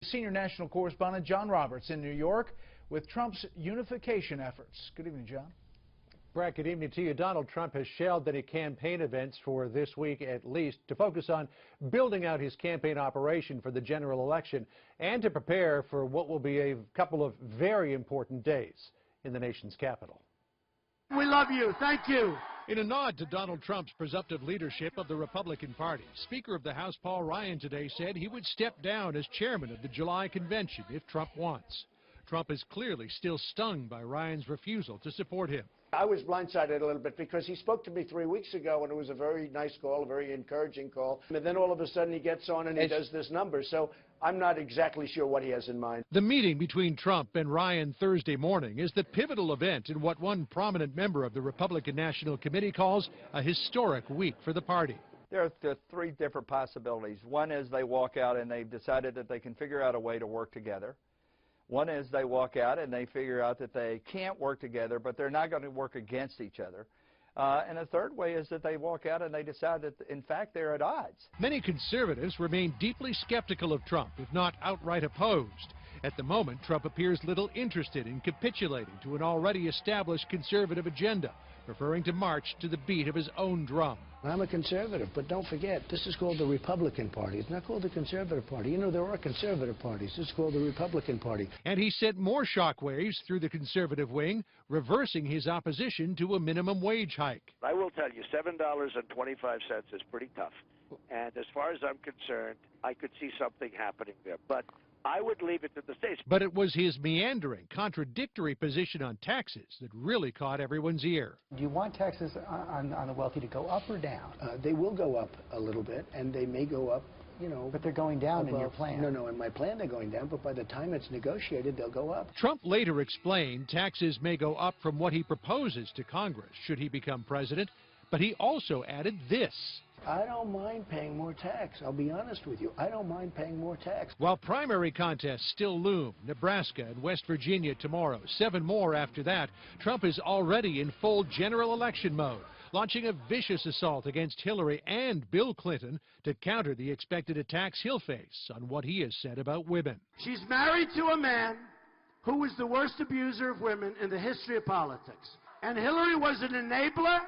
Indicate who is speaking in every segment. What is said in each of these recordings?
Speaker 1: Senior national correspondent John Roberts in New York with Trump's unification efforts. Good evening, John.
Speaker 2: Brett, good evening to you. Donald Trump has shelled any campaign events for this week at least to focus on building out his campaign operation for the general election and to prepare for what will be a couple of very important days in the nation's capital.
Speaker 3: We love you. Thank you.
Speaker 4: In a nod to Donald Trump's presumptive leadership of the Republican Party, Speaker of the House Paul Ryan today said he would step down as chairman of the July convention if Trump wants. Trump is clearly still stung by Ryan's refusal to support him.
Speaker 3: I was blindsided a little bit because he spoke to me 3 weeks ago and it was a very nice call, a very encouraging call. And then all of a sudden he gets on and he does this number. So I'm not exactly sure what he has in mind.
Speaker 4: The meeting between Trump and Ryan Thursday morning is the pivotal event in what one prominent member of the Republican National Committee calls a historic week for the party.
Speaker 5: There are three different possibilities. One is they walk out and they've decided that they can figure out a way to work together. One is they walk out and they figure out that they can't work together, but they're not going to work against each other. And a third way is that they walk out and they decide that, in fact, they're at odds.
Speaker 4: Many conservatives remain deeply skeptical of Trump, if not outright opposed. At the moment, Trump appears little interested in capitulating to an already established conservative agenda, preferring to march to the beat of his own drum.
Speaker 6: I'm a conservative, but don't forget, this is called the Republican Party. It's not called the Conservative Party. You know, there are conservative parties. This is called the Republican Party.
Speaker 4: And he sent more shockwaves through the conservative wing, reversing his opposition to a minimum wage hike.
Speaker 7: I will tell you, $7.25 is pretty tough. And as far as I'm concerned, I could see something happening there. But I would leave it to the states.
Speaker 4: But it was his meandering, contradictory position on taxes that really caught everyone's ear.
Speaker 8: Do you want taxes on the wealthy to go up or down?
Speaker 6: They will go up a little bit, and they may go up, you know.
Speaker 8: But they're going down in your plan.
Speaker 6: No, in my plan they're going down, but by the time it's negotiated, they'll go up.
Speaker 4: Trump later explained taxes may go up from what he proposes to Congress should he become president, but he also added this.
Speaker 6: I don't mind paying more tax. I'll be honest with you. I don't mind paying more tax.
Speaker 4: While primary contests still loom, Nebraska and West Virginia tomorrow, 7 more after that, Trump is already in full general election mode, launching a vicious assault against Hillary and Bill Clinton to counter the expected attacks he'll face on what he has said about women.
Speaker 3: She's married to a man who was the worst abuser of women in the history of politics. And Hillary was an enabler.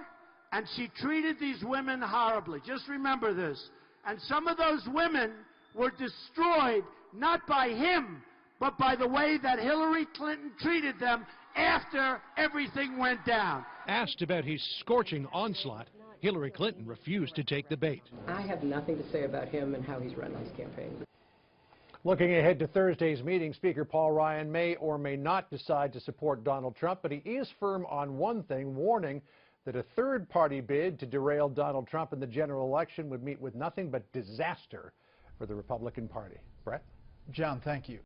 Speaker 3: And she treated these women horribly. Just remember this. And some of those women were destroyed not by him, but by the way that Hillary Clinton treated them after everything went down.
Speaker 4: Asked about his scorching onslaught, Hillary Clinton refused to take the bait.
Speaker 9: I have nothing to say about him and how he's run his campaign.
Speaker 2: Looking ahead to Thursday's meeting, Speaker Paul Ryan may or may not decide to support Donald Trump, but he is firm on one thing, warning that a third-party bid to derail Donald Trump in the general election would meet with nothing but disaster for the Republican Party. Brett?
Speaker 1: John, thank you.